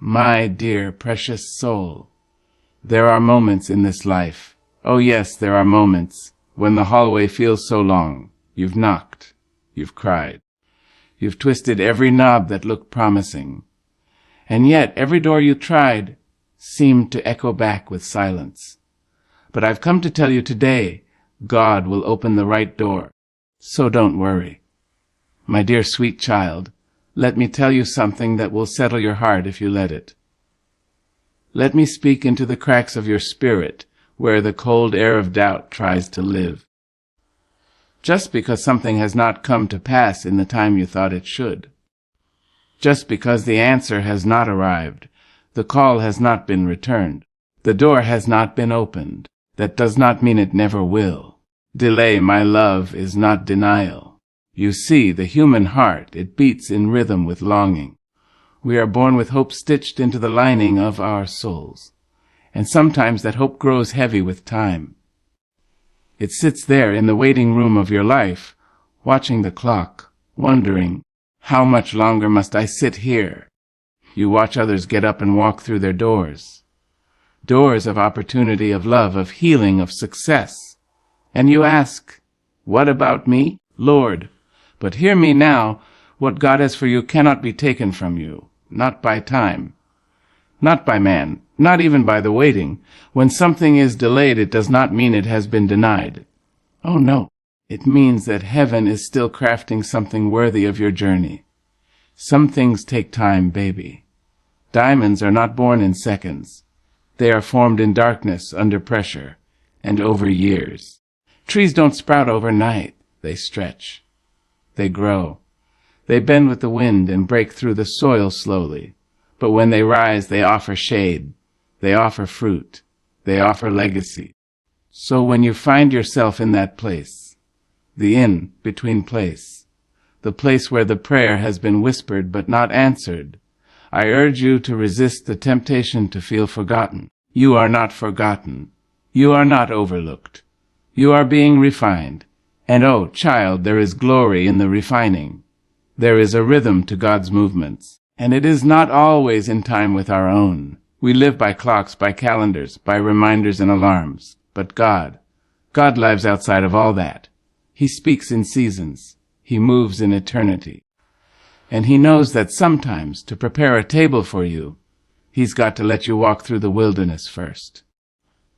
My dear, precious soul, there are moments in this life, oh yes, there are moments, when the hallway feels so long. You've knocked, you've cried, you've twisted every knob that looked promising, and yet every door you tried seemed to echo back with silence. But I've come to tell you today, God will open the right door, so don't worry. My dear sweet child, let me tell you something that will settle your heart if you let it. Let me speak into the cracks of your spirit where the cold air of doubt tries to live. Just because something has not come to pass in the time you thought it should, just because the answer has not arrived, the call has not been returned, the door has not been opened, that does not mean it never will. Delay, my love, is not denial. You see, the human heart, it beats in rhythm with longing. We are born with hope stitched into the lining of our souls, and sometimes that hope grows heavy with time. It sits there in the waiting room of your life, watching the clock, wondering, how much longer must I sit here? You watch others get up and walk through their doors. Doors of opportunity, of love, of healing, of success. And you ask, what about me, Lord? But hear me now, what God has for you cannot be taken from you, not by time, not by man, not even by the waiting. When something is delayed, it does not mean it has been denied. Oh no, it means that heaven is still crafting something worthy of your journey. Some things take time, baby. Diamonds are not born in seconds. They are formed in darkness, under pressure, and over years. Trees don't sprout overnight. They stretch. They grow. They bend with the wind and break through the soil slowly. But when they rise, they offer shade. They offer fruit. They offer legacy. So when you find yourself in that place, the in-between place, the place where the prayer has been whispered but not answered, I urge you to resist the temptation to feel forgotten. You are not forgotten. You are not overlooked. You are being refined. And oh, child, there is glory in the refining. There is a rhythm to God's movements, and it is not always in time with our own. We live by clocks, by calendars, by reminders and alarms. But God lives outside of all that. He speaks in seasons. He moves in eternity. And He knows that sometimes, to prepare a table for you, He's got to let you walk through the wilderness first.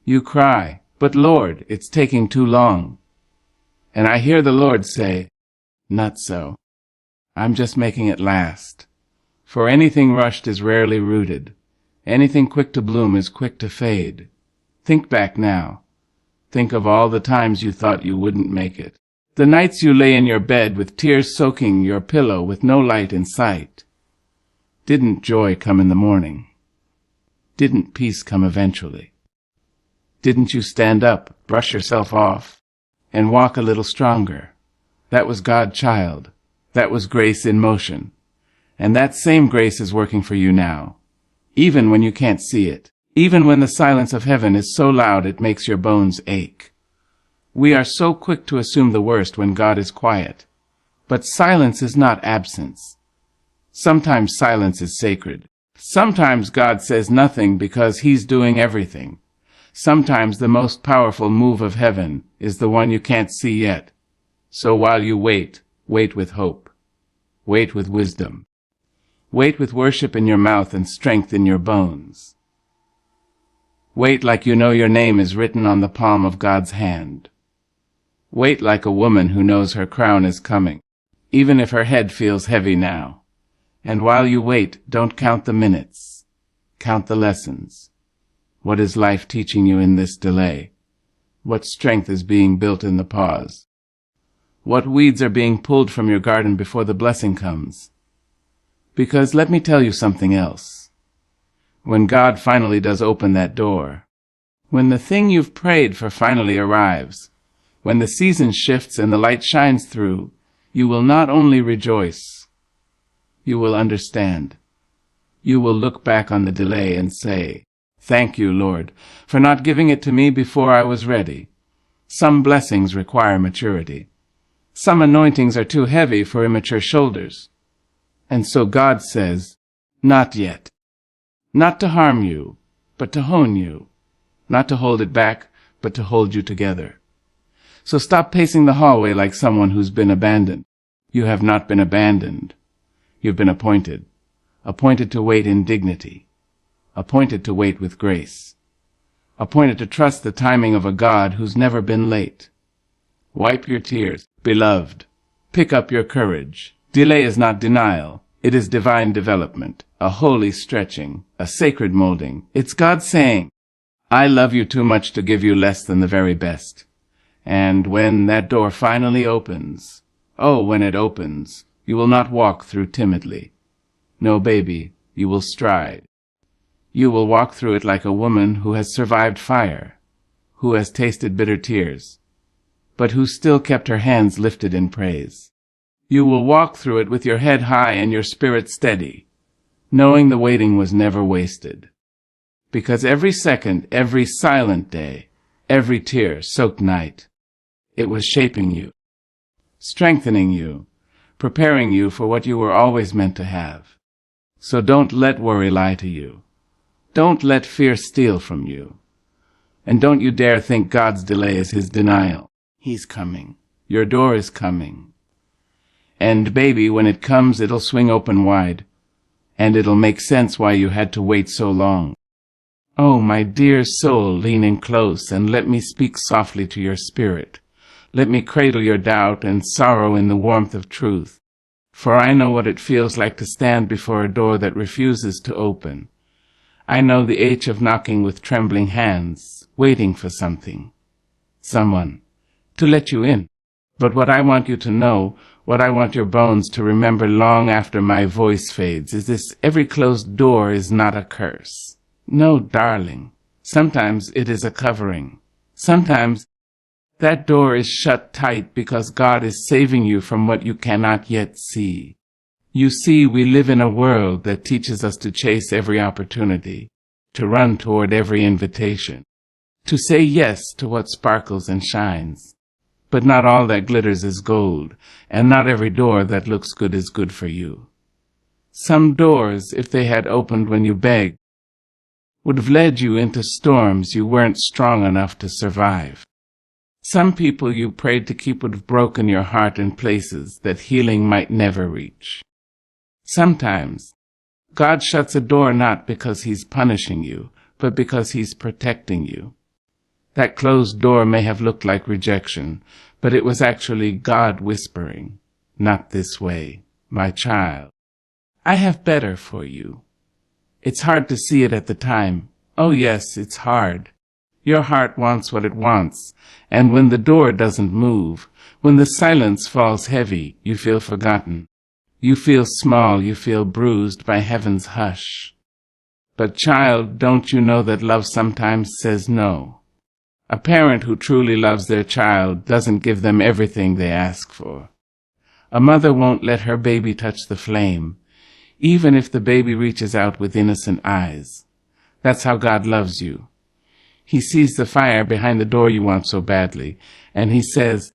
You cry, but Lord, it's taking too long. And I hear the Lord say, not so. I'm just making it last. For anything rushed is rarely rooted. Anything quick to bloom is quick to fade. Think back now. Think of all the times you thought you wouldn't make it. The nights you lay in your bed with tears soaking your pillow with no light in sight. Didn't joy come in the morning? Didn't peace come eventually? Didn't you stand up, brush yourself off, and walk a little stronger? That was God, child. That was grace in motion. And that same grace is working for you now, even when you can't see it, even when the silence of heaven is so loud it makes your bones ache. We are so quick to assume the worst when God is quiet. But silence is not absence. Sometimes silence is sacred. Sometimes God says nothing because He's doing everything. Sometimes the most powerful move of heaven is the one you can't see yet. So while you wait, wait with hope. Wait with wisdom. Wait with worship in your mouth and strength in your bones. Wait like you know your name is written on the palm of God's hand. Wait like a woman who knows her crown is coming, even if her head feels heavy now. And while you wait, don't count the minutes. Count the lessons. What is life teaching you in this delay? What strength is being built in the pause? What weeds are being pulled from your garden before the blessing comes? Because let me tell you something else. When God finally does open that door, when the thing you've prayed for finally arrives, when the season shifts and the light shines through, you will not only rejoice, you will understand. You will look back on the delay and say, thank you, Lord, for not giving it to me before I was ready. Some blessings require maturity. Some anointings are too heavy for immature shoulders. And so God says, not yet. Not to harm you, but to hone you. Not to hold it back, but to hold you together. So stop pacing the hallway like someone who's been abandoned. You have not been abandoned. You've been appointed. Appointed to wait in dignity. Appointed to wait with grace. Appointed to trust the timing of a God who's never been late. Wipe your tears, beloved. Pick up your courage. Delay is not denial. It is divine development, a holy stretching, a sacred molding. It's God saying, I love you too much to give you less than the very best. And when that door finally opens, oh, when it opens, you will not walk through timidly. No, baby, you will stride. You will walk through it like a woman who has survived fire, who has tasted bitter tears, but who still kept her hands lifted in praise. You will walk through it with your head high and your spirit steady, knowing the waiting was never wasted. Because every second, every silent day, every tear-soaked night, it was shaping you, strengthening you, preparing you for what you were always meant to have. So don't let worry lie to you. Don't let fear steal from you. And don't you dare think God's delay is his denial. He's coming. Your door is coming. And baby, when it comes, it'll swing open wide. And it'll make sense why you had to wait so long. Oh, my dear soul, lean in close and let me speak softly to your spirit. Let me cradle your doubt and sorrow in the warmth of truth. For I know what it feels like to stand before a door that refuses to open. I know the ache of knocking with trembling hands, waiting for something, someone, to let you in. But what I want you to know, what I want your bones to remember long after my voice fades, is this: every closed door is not a curse. No, darling. Sometimes it is a covering. Sometimes that door is shut tight because God is saving you from what you cannot yet see. You see, we live in a world that teaches us to chase every opportunity, to run toward every invitation, to say yes to what sparkles and shines. But not all that glitters is gold, and not every door that looks good is good for you. Some doors, if they had opened when you begged, would have led you into storms you weren't strong enough to survive. Some people you prayed to keep would have broken your heart in places that healing might never reach. Sometimes, God shuts a door not because he's punishing you, but because he's protecting you. That closed door may have looked like rejection, but it was actually God whispering, "Not this way, my child. I have better for you." It's hard to see it at the time. Oh yes, it's hard. Your heart wants what it wants, and when the door doesn't move, when the silence falls heavy, you feel forgotten. You feel small, you feel bruised by heaven's hush. But child, don't you know that love sometimes says no? A parent who truly loves their child doesn't give them everything they ask for. A mother won't let her baby touch the flame, even if the baby reaches out with innocent eyes. That's how God loves you. He sees the fire behind the door you want so badly, and he says,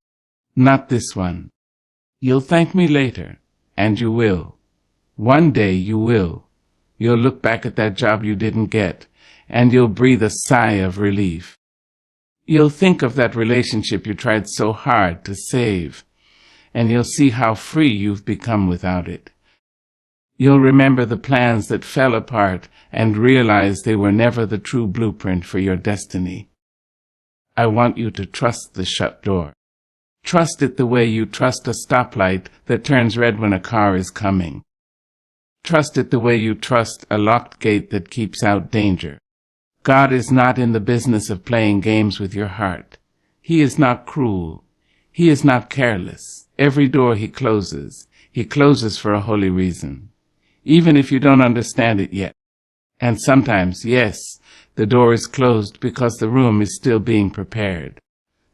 "Not this one. You'll thank me later, and you will. One day you will. You'll look back at that job you didn't get, and you'll breathe a sigh of relief. You'll think of that relationship you tried so hard to save, and you'll see how free you've become without it. You'll remember the plans that fell apart and realize they were never the true blueprint for your destiny. I want you to trust the shut door. Trust it the way you trust a stoplight that turns red when a car is coming. Trust it the way you trust a locked gate that keeps out danger. God is not in the business of playing games with your heart. He is not cruel. He is not careless. Every door he closes for a holy reason, even if you don't understand it yet. And sometimes, yes, the door is closed because the room is still being prepared.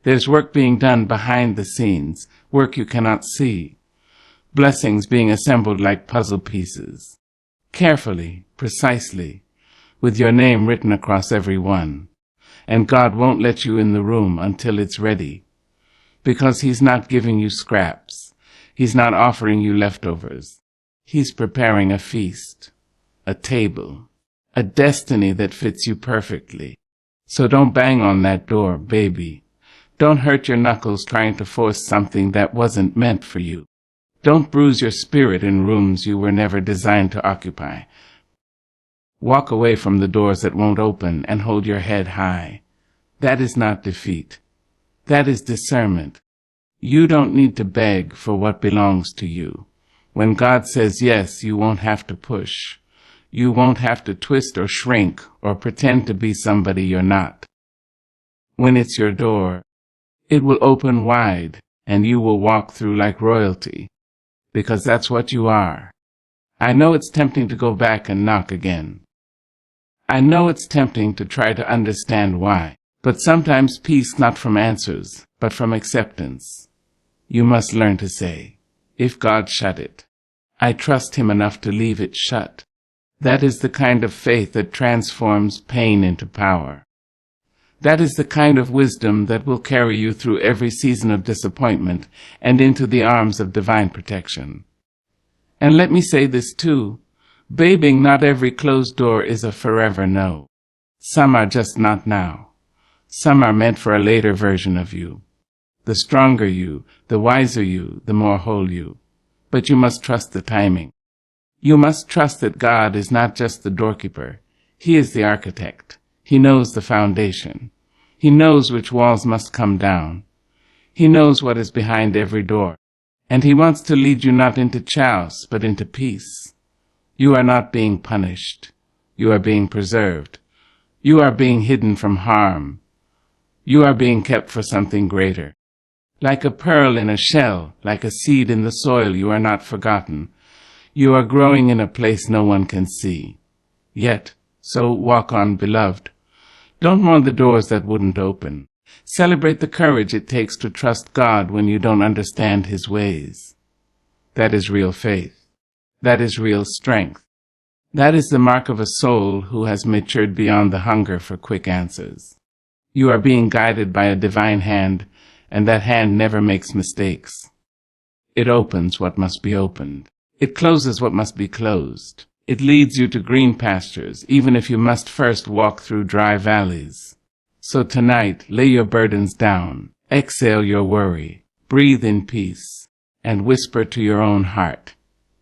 There's work being done behind the scenes, work you cannot see, blessings being assembled like puzzle pieces, carefully, precisely, with your name written across every one. And God won't let you in the room until it's ready, because he's not giving you scraps. He's not offering you leftovers. He's preparing a feast, a table, a destiny that fits you perfectly. So don't bang on that door, baby. Don't hurt your knuckles trying to force something that wasn't meant for you. Don't bruise your spirit in rooms you were never designed to occupy. Walk away from the doors that won't open and hold your head high. That is not defeat. That is discernment. You don't need to beg for what belongs to you. When God says yes, you won't have to push. You won't have to twist or shrink or pretend to be somebody you're not. When it's your door, it will open wide and you will walk through like royalty, because that's what you are. I know it's tempting to go back and knock again. I know it's tempting to try to understand why, but sometimes peace not from answers, but from acceptance. You must learn to say, if God shut it, I trust Him enough to leave it shut. That is the kind of faith that transforms pain into power. That is the kind of wisdom that will carry you through every season of disappointment and into the arms of divine protection. And let me say this too, babying, not every closed door is a forever no. Some are just not now. Some are meant for a later version of you. The stronger you, the wiser you, the more whole you. But you must trust the timing. You must trust that God is not just the doorkeeper. He is the architect. He knows the foundation. He knows which walls must come down. He knows what is behind every door. And He wants to lead you not into chaos, but into peace. You are not being punished. You are being preserved. You are being hidden from harm. You are being kept for something greater. Like a pearl in a shell, like a seed in the soil, you are not forgotten. You are growing in a place no one can see. Yet, so walk on, beloved. Don't mourn the doors that wouldn't open. Celebrate the courage it takes to trust God when you don't understand His ways. That is real faith. That is real strength. That is the mark of a soul who has matured beyond the hunger for quick answers. You are being guided by a divine hand, and that hand never makes mistakes. It opens what must be opened. It closes what must be closed. It leads you to green pastures, even if you must first walk through dry valleys. So tonight, lay your burdens down, exhale your worry, breathe in peace, and whisper to your own heart,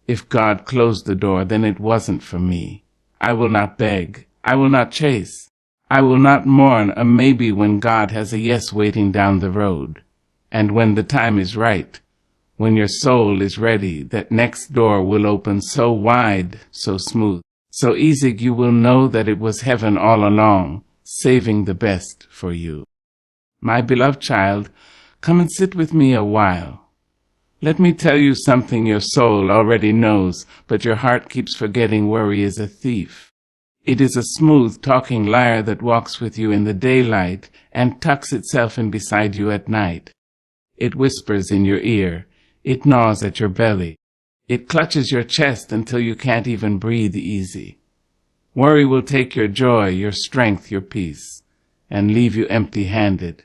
if God closed the door, then it wasn't for me. I will not beg. I will not chase. I will not mourn a maybe when God has a yes waiting down the road. And when the time is right, when your soul is ready, that next door will open so wide, so smooth, so easy you will know that it was heaven all along, saving the best for you. My beloved child, come and sit with me a while. Let me tell you something your soul already knows, but your heart keeps forgetting. Worry is a thief. It is a smooth talking liar that walks with you in the daylight and tucks itself in beside you at night. It whispers in your ear. It gnaws at your belly. It clutches your chest until you can't even breathe easy. Worry will take your joy, your strength, your peace, and leave you empty-handed.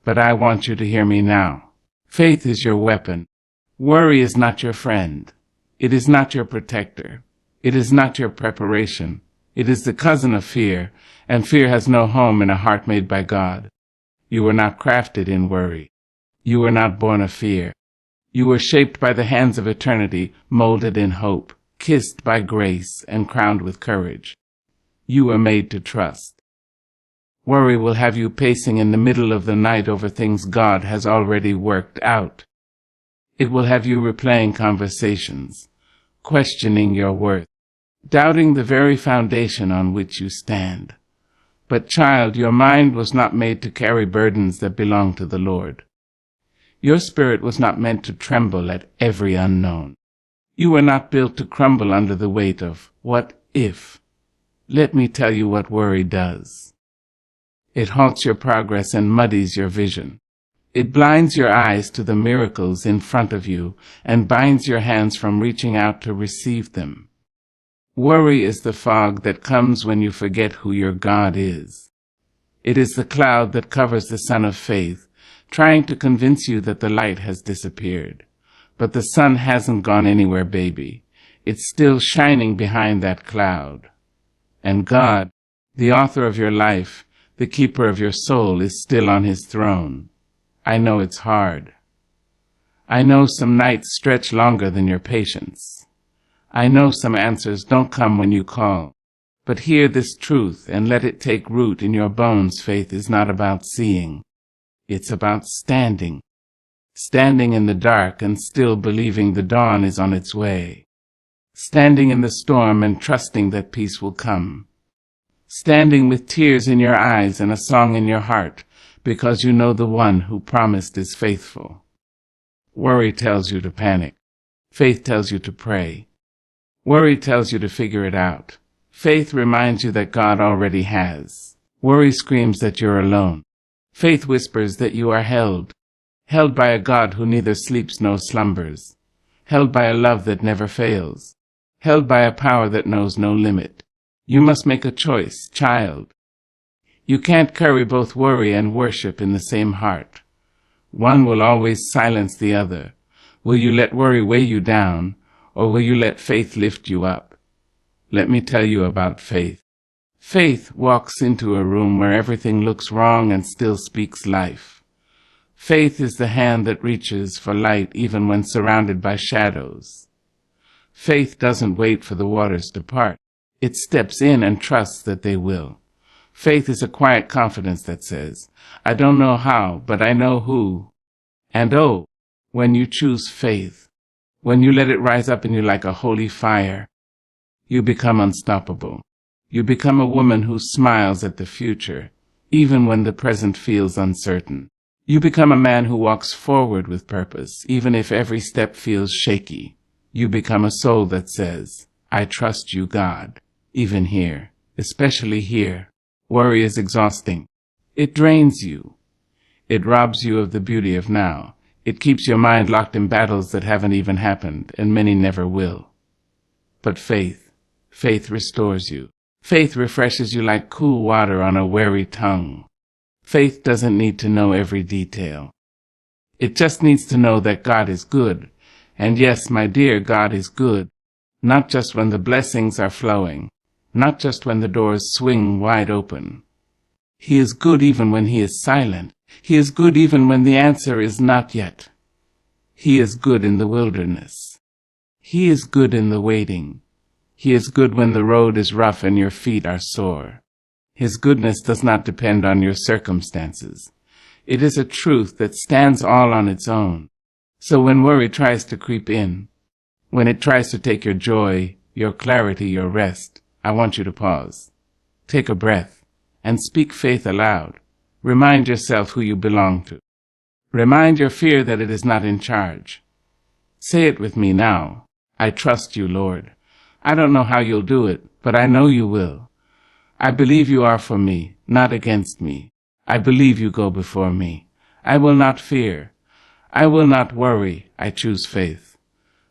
But I want you to hear me now. Faith is your weapon. Worry is not your friend. It is not your protector. It is not your preparation. It is the cousin of fear, and fear has no home in a heart made by God. You were not crafted in worry. You were not born of fear. You were shaped by the hands of eternity, molded in hope, kissed by grace, and crowned with courage. You were made to trust. Worry will have you pacing in the middle of the night over things God has already worked out. It will have you replaying conversations, questioning your worth, doubting the very foundation on which you stand. But child, your mind was not made to carry burdens that belong to the Lord. Your spirit was not meant to tremble at every unknown. You were not built to crumble under the weight of what if. Let me tell you what worry does. It halts your progress and muddies your vision. It blinds your eyes to the miracles in front of you and binds your hands from reaching out to receive them. Worry is the fog that comes when you forget who your God is. It is the cloud that covers the sun of faith, trying to convince you that the light has disappeared. But the sun hasn't gone anywhere, baby. It's still shining behind that cloud. And God, the author of your life, the keeper of your soul, is still on his throne. I know it's hard. I know some nights stretch longer than your patience. I know some answers don't come when you call. But hear this truth and let it take root in your bones. Faith is not about seeing. It's about standing. Standing in the dark and still believing the dawn is on its way. Standing in the storm and trusting that peace will come. Standing with tears in your eyes and a song in your heart, because you know the one who promised is faithful. Worry tells you to panic. Faith tells you to pray. Worry tells you to figure it out. Faith reminds you that God already has. Worry screams that you're alone. Faith whispers that you are held by a God who neither sleeps nor slumbers, held by a love that never fails, held by a power that knows no limit. You must make a choice, child. You can't carry both worry and worship in the same heart. One will always silence the other. Will you let worry weigh you down, or will you let faith lift you up? Let me tell you about faith. Faith walks into a room where everything looks wrong and still speaks life. Faith is the hand that reaches for light even when surrounded by shadows. Faith doesn't wait for the waters to part. It steps in and trusts that they will. Faith is a quiet confidence that says, I don't know how, but I know who. And oh, when you choose faith, when you let it rise up in you like a holy fire, you become unstoppable. You become a woman who smiles at the future, even when the present feels uncertain. You become a man who walks forward with purpose, even if every step feels shaky. You become a soul that says, I trust you, God, even here, especially here. Worry is exhausting. It drains you. It robs you of the beauty of now. It keeps your mind locked in battles that haven't even happened, and many never will. But faith restores you. Faith refreshes you like cool water on a weary tongue. Faith doesn't need to know every detail. It just needs to know that God is good. And yes, my dear, God is good. Not just when the blessings are flowing. Not just when the doors swing wide open. He is good even when he is silent. He is good even when the answer is not yet. He is good in the wilderness. He is good in the waiting. He is good when the road is rough and your feet are sore. His goodness does not depend on your circumstances. It is a truth that stands all on its own. So when worry tries to creep in, when it tries to take your joy, your clarity, your rest, I want you to pause. Take a breath and speak faith aloud. Remind yourself who you belong to. Remind your fear that it is not in charge. Say it with me now. I trust you, Lord. I don't know how you'll do it, but I know you will. I believe you are for me, not against me. I believe you go before me. I will not fear. I will not worry. I choose faith.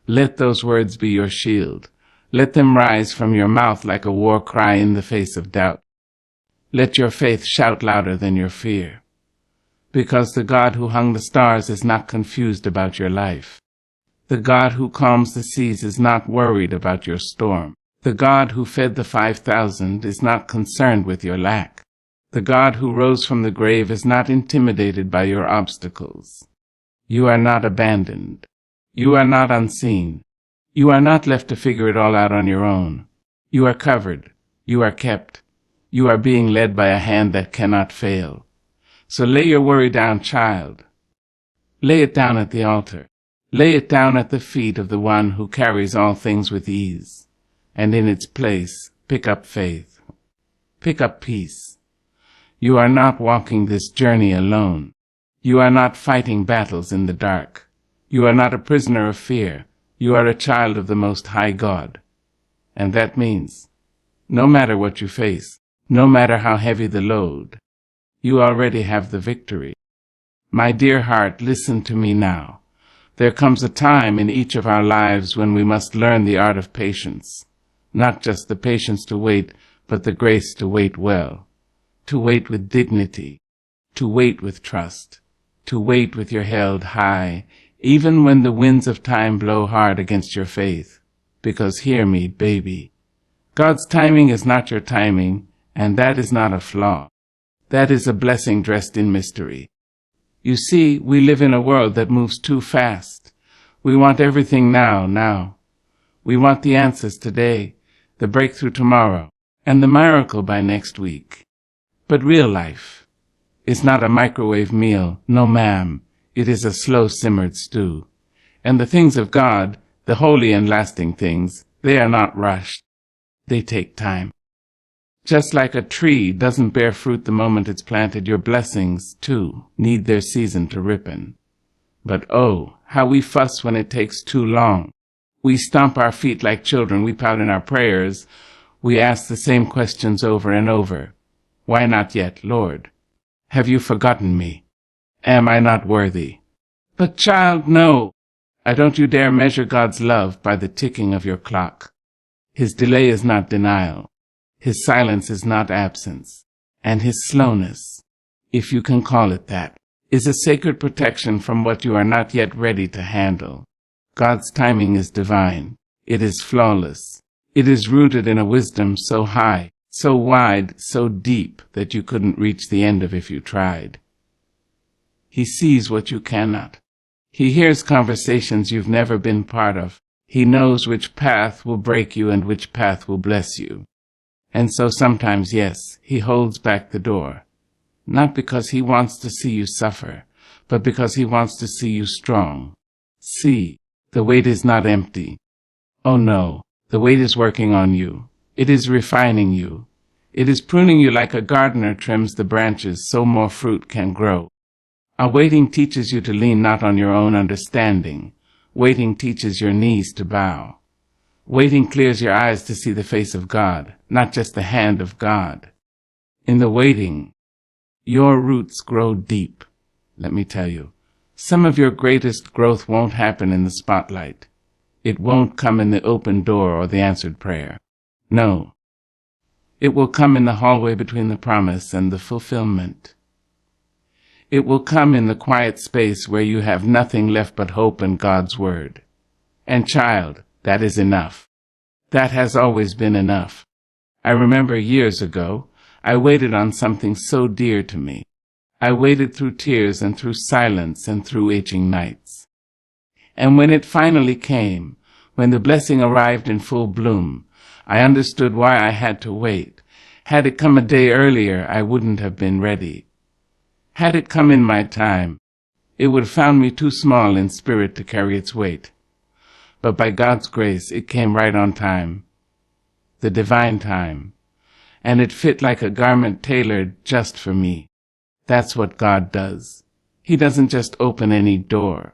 Let those words be your shield. Let them rise from your mouth like a war cry in the face of doubt. Let your faith shout louder than your fear. Because the God who hung the stars is not confused about your life. The God who calms the seas is not worried about your storm. The God who fed the 5,000 is not concerned with your lack. The God who rose from the grave is not intimidated by your obstacles. You are not abandoned. You are not unseen. You are not left to figure it all out on your own. You are covered. You are kept. You are being led by a hand that cannot fail. So lay your worry down, child. Lay it down at the altar. Lay it down at the feet of the one who carries all things with ease. And in its place, pick up faith. Pick up peace. You are not walking this journey alone. You are not fighting battles in the dark. You are not a prisoner of fear. You are a child of the Most High God. And that means, no matter what you face, no matter how heavy the load, you already have the victory. My dear heart, listen to me now. There comes a time in each of our lives when we must learn the art of patience. Not just the patience to wait, but the grace to wait well. To wait with dignity. To wait with trust. To wait with your head high, even when the winds of time blow hard against your faith. Because hear me, baby, God's timing is not your timing, and that is not a flaw. That is a blessing dressed in mystery. You see, we live in a world that moves too fast. We want everything now. We want the answers today, the breakthrough tomorrow, and the miracle by next week. But real life is not a microwave meal, no ma'am. It is a slow-simmered stew. And the things of God, the holy and lasting things, they are not rushed. They take time. Just like a tree doesn't bear fruit the moment it's planted, your blessings, too, need their season to ripen. But oh, how we fuss when it takes too long. We stomp our feet like children, we pout in our prayers. We ask the same questions over and over. Why not yet, Lord? Have you forgotten me? Am I not worthy? But child, no. Don't you dare measure God's love by the ticking of your clock. His delay is not denial. His silence is not absence. And his slowness, if you can call it that, is a sacred protection from what you are not yet ready to handle. God's timing is divine. It is flawless. It is rooted in a wisdom so high, so wide, so deep that you couldn't reach the end of if you tried. He sees what you cannot. He hears conversations you've never been part of. He knows which path will break you and which path will bless you. And so sometimes, yes, he holds back the door. Not because he wants to see you suffer, but because he wants to see you strong. See, the weight is not empty. Oh no, the weight is working on you. It is refining you. It is pruning you like a gardener trims the branches so more fruit can grow. Waiting teaches you to lean not on your own understanding. Waiting teaches your knees to bow. Waiting clears your eyes to see the face of God, not just the hand of God. In the waiting, your roots grow deep. Let me tell you, some of your greatest growth won't happen in the spotlight. It won't come in the open door or the answered prayer. No. It will come in the hallway between the promise and the fulfillment. It will come in the quiet space where you have nothing left but hope and God's word. And child, that is enough. That has always been enough. I remember years ago, I waited on something so dear to me. I waited through tears and through silence and through aching nights. And when it finally came, when the blessing arrived in full bloom, I understood why I had to wait. Had it come a day earlier, I wouldn't have been ready. Had it come in my time, it would have found me too small in spirit to carry its weight. But by God's grace, it came right on time, the divine time, and it fit like a garment tailored just for me. That's what God does. He doesn't just open any door.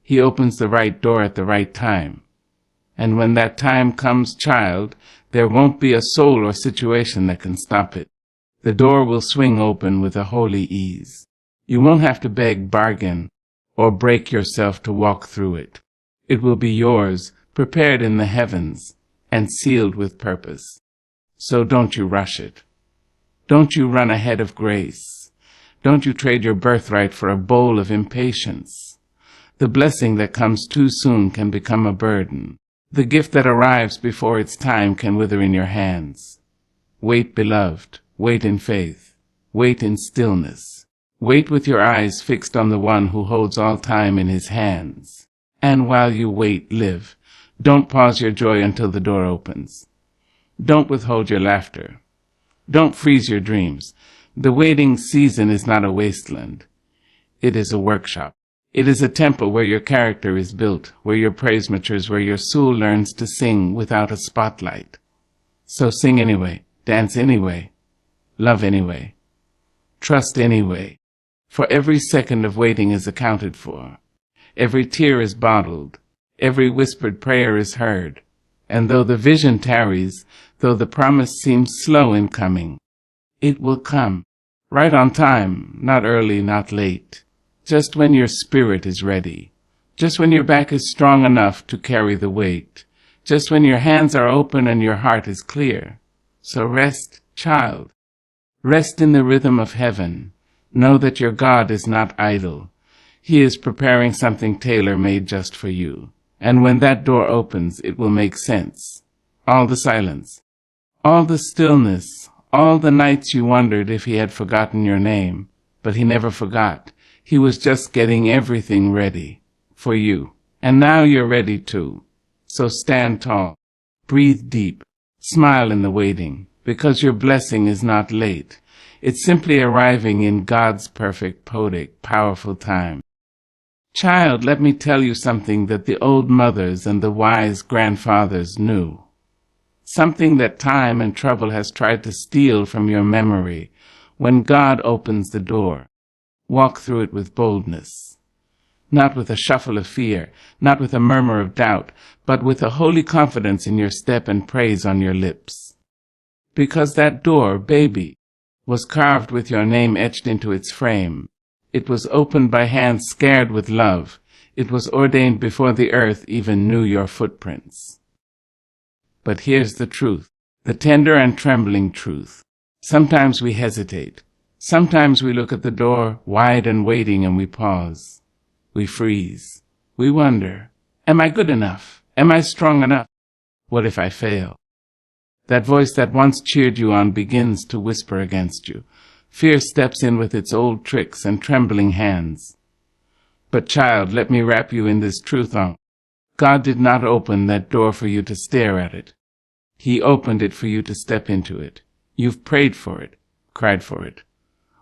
He opens the right door at the right time. And when that time comes, child, there won't be a soul or situation that can stop it. The door will swing open with a holy ease. You won't have to beg, bargain, or break yourself to walk through it. It will be yours, prepared in the heavens, and sealed with purpose. So don't you rush it. Don't you run ahead of grace. Don't you trade your birthright for a bowl of impatience. The blessing that comes too soon can become a burden. The gift that arrives before its time can wither in your hands. Wait, beloved. Wait in faith. Wait in stillness. Wait with your eyes fixed on the one who holds all time in his hands. And while you wait, live. Don't pause your joy until the door opens. Don't withhold your laughter. Don't freeze your dreams. The waiting season is not a wasteland. It is a workshop. It is a temple where your character is built, where your praise matures, where your soul learns to sing without a spotlight. So sing anyway, dance anyway, love anyway, trust anyway. For every second of waiting is accounted for. Every tear is bottled. Every whispered prayer is heard. And though the vision tarries, though the promise seems slow in coming, it will come, right on time, not early, not late, just when your spirit is ready, just when your back is strong enough to carry the weight, just when your hands are open and your heart is clear. So rest, child. Rest in the rhythm of heaven. Know that your God is not idle. He is preparing something tailor-made just for you. And when that door opens, it will make sense. All the silence, All the stillness, all the nights you wondered if he had forgotten your name, but he never forgot. He was just getting everything ready for you. And now you're ready too. So stand tall, breathe deep, smile in the waiting, because your blessing is not late. It's simply arriving in God's perfect, poetic, powerful time. Child, let me tell you something that the old mothers and the wise grandfathers knew. Something that time and trouble has tried to steal from your memory. When God opens the door, walk through it with boldness. Not with a shuffle of fear, not with a murmur of doubt, but with a holy confidence in your step and praise on your lips. Because that door, baby, was carved with your name etched into its frame. It was opened by hands scared with love. It was ordained before the earth even knew your footprints. But here's the truth, the tender and trembling truth. Sometimes we hesitate. Sometimes we look at the door wide and waiting and we pause. We freeze. We wonder, am I good enough? Am I strong enough? What if I fail? That voice that once cheered you on begins to whisper against you. Fear steps in with its old tricks and trembling hands. But child, let me wrap you in this truth on. God did not open that door for you to stare at it. He opened it for you to step into it. You've prayed for it, cried for it,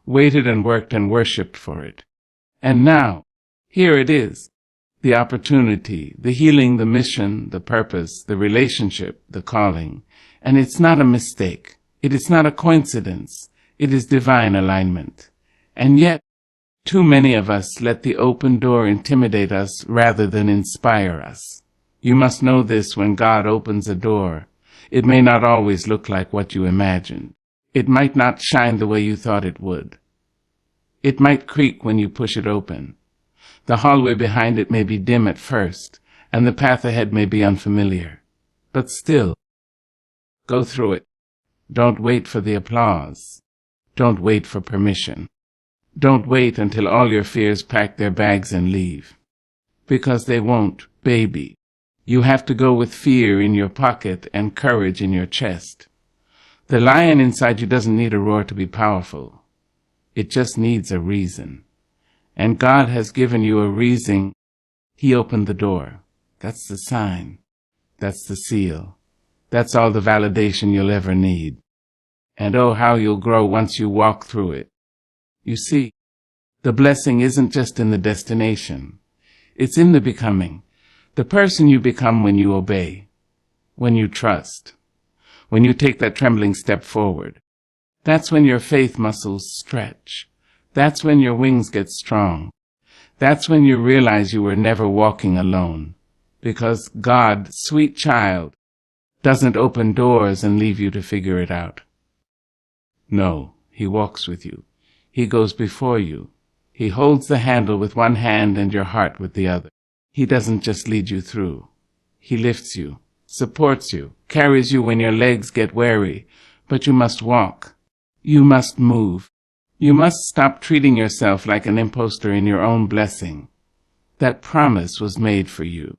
waited and worked and worshipped for it. And now, here it is. The opportunity, the healing, the mission, the purpose, the relationship, the calling. And it's not a mistake. It is not a coincidence. It is divine alignment. And yet, too many of us let the open door intimidate us rather than inspire us. You must know this: when God opens a door, it may not always look like what you imagined. It might not shine the way you thought it would. It might creak when you push it open. The hallway behind it may be dim at first, and the path ahead may be unfamiliar. But still, go through it. Don't wait for the applause. Don't wait for permission. Don't wait until all your fears pack their bags and leave. Because they won't, baby. You have to go with fear in your pocket and courage in your chest. The lion inside you doesn't need a roar to be powerful. It just needs a reason. And God has given you a reason. He opened the door. That's the sign. That's the seal. That's all the validation you'll ever need. And oh, how you'll grow once you walk through it. You see, the blessing isn't just in the destination. It's in the becoming. The person you become when you obey, when you trust, when you take that trembling step forward. That's when your faith muscles stretch. That's when your wings get strong. That's when you realize you were never walking alone. Because God, sweet child, doesn't open doors and leave you to figure it out. No, He walks with you. He goes before you. He holds the handle with one hand and your heart with the other. He doesn't just lead you through. He lifts you, supports you, carries you when your legs get weary. But you must walk. You must move. You must stop treating yourself like an imposter in your own blessing. That promise was made for you.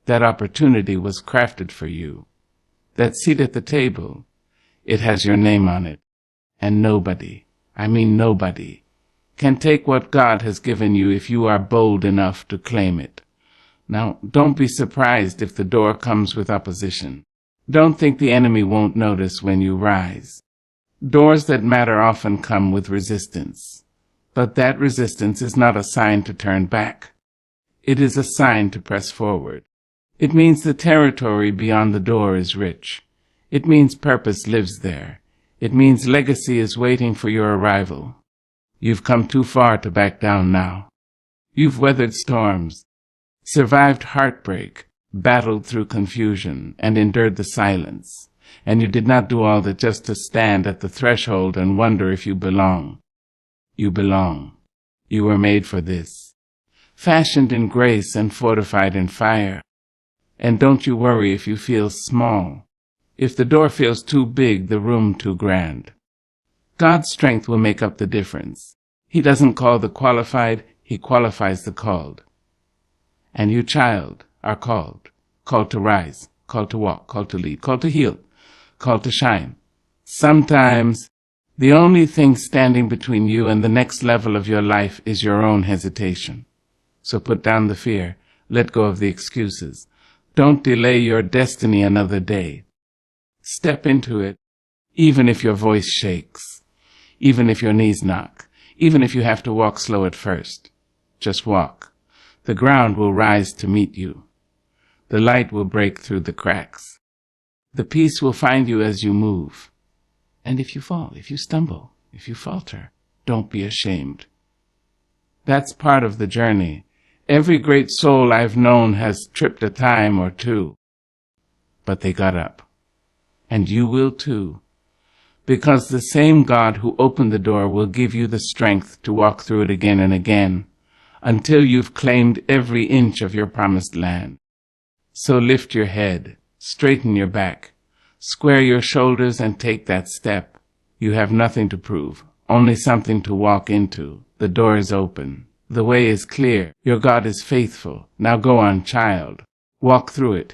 That opportunity was crafted for you. That seat at the table, it has your name on it. And nobody, I mean nobody, can take what God has given you if you are bold enough to claim it. Now, don't be surprised if the door comes with opposition. Don't think the enemy won't notice when you rise. Doors that matter often come with resistance. But that resistance is not a sign to turn back. It is a sign to press forward. It means the territory beyond the door is rich. It means purpose lives there. It means legacy is waiting for your arrival. You've come too far to back down now. You've weathered storms, survived heartbreak, battled through confusion, and endured the silence. And you did not do all that just to stand at the threshold and wonder if you belong. You belong. You were made for this. Fashioned in grace and fortified in fire. And don't you worry if you feel small. If the door feels too big, the room too grand. God's strength will make up the difference. He doesn't call the qualified, He qualifies the called. And you, child, are called. Called to rise, called to walk, called to lead, called to heal, called to shine, Sometimes the only thing standing between you and the next level of your life is your own hesitation. So put down the fear. Let go of the excuses. Don't delay your destiny another day. Step into it, even if your voice shakes, even if your knees knock, even if you have to walk slow at first. Just walk. The ground will rise to meet you. The light will break through the cracks. The peace will find you as you move. And if you fall, if you stumble, if you falter, don't be ashamed. That's part of the journey. Every great soul I've known has tripped a time or two. But they got up. And you will too. Because the same God who opened the door will give you the strength to walk through it again and again, until you've claimed every inch of your promised land. So lift your head, straighten your back, square your shoulders and take that step. You have nothing to prove, only something to walk into. The door is open. The way is clear. Your God is faithful. Now go on, child. Walk through it.